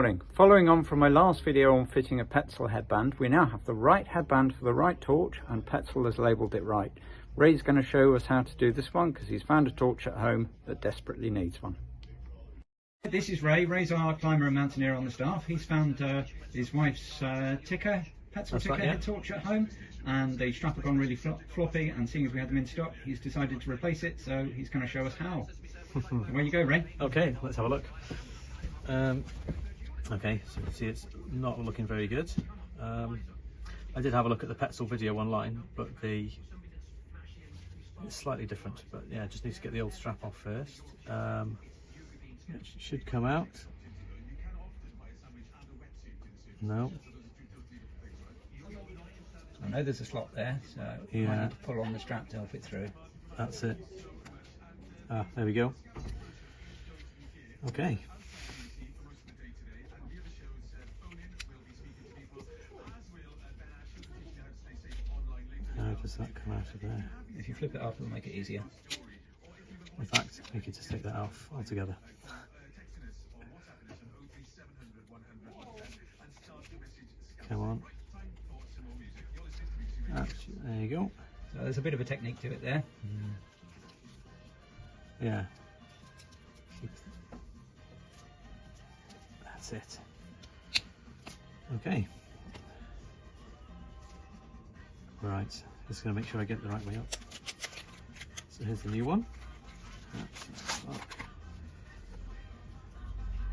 morning. Following on from my last video on fitting a Petzl headband, we now have the right headband for the right torch, and Petzl has labelled it right. Ray's going to show us how to do this one because he's found a torch at home that desperately needs one. This is Ray. Ray's our climber and mountaineer on the staff. He's found his wife's Petzl Tikka Headtorch at home, and the strap had gone really floppy, and seeing as we had them in stock, he's decided to replace it, so he's going to show us how. Where you go, Ray? Okay, let's have a look. Okay, so you can see it's not looking very good. I did have a look at the Petzl video online, but it's slightly different. But yeah, just need to get the old strap off first. It should come out. No. I know there's a slot there, so you might need to pull on the strap to help it through. That's it. Ah, there we go. Okay. How does that come out of there? If you flip it up, it'll make it easier. In fact, we could just take that off altogether. Come on. There you go. So there's a bit of a technique to it there. Yeah. That's it. Okay. Right, just going to make sure I get the right way up. So here's the new one.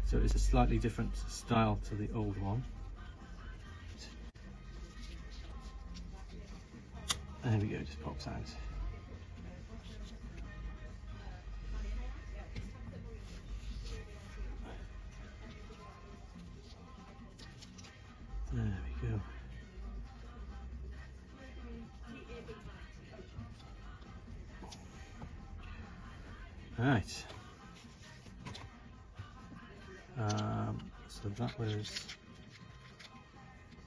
So it's a slightly different style to the old one. There we go, just pops out. There we go. Right. So that was.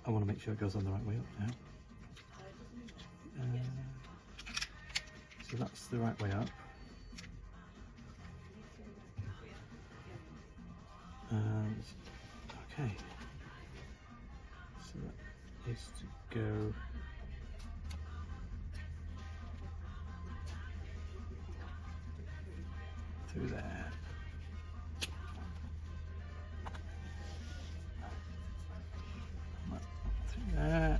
I want to make sure it goes on the right way up now. So that's the right way up. And okay. So that is to go. Through there. Through there.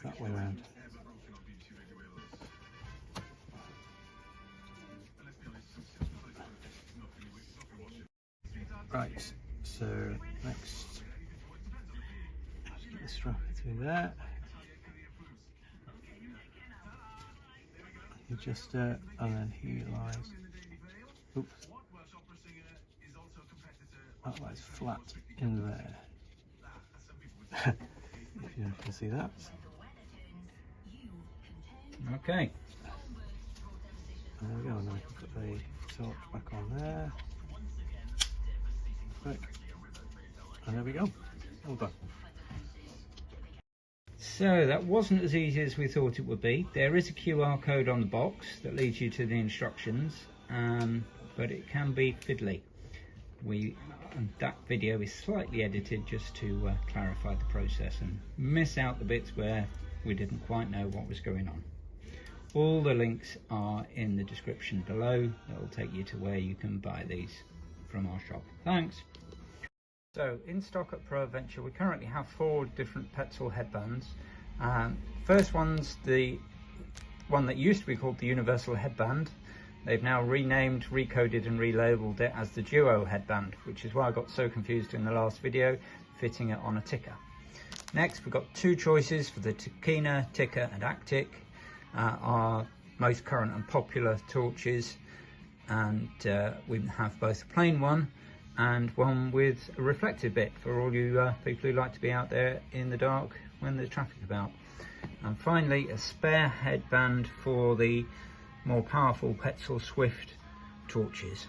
That way around. Right, so next, let's get the strap through there. Adjuster, and then he lies. Oops. That lies flat in there. If you can see that. Okay. There we go, and then we can put the torch back on there. Quick. And there we go. All done. So that wasn't as easy as we thought it would be. There is a QR code on the box that leads you to the instructions, but it can be fiddly. And that video is slightly edited just to clarify the process and miss out the bits where we didn't quite know what was going on. All the links are in the description below. That will take you to where you can buy these from our shop. Thanks. So in stock at Pro Adventure, we currently have 4 different Petzl headbands. First one's the one that used to be called the Universal Headband. They've now renamed, recoded and relabeled it as the Duo Headband, which is why I got so confused in the last video, fitting it on a Tikka. Next, we've got 2 choices for the Tikkina, Tikka and Actik, our most current and popular torches, and we have both a plain one and one with a reflective bit for all you people who like to be out there in the dark when there's traffic about. And finally, a spare headband for the more powerful Petzl Swift torches.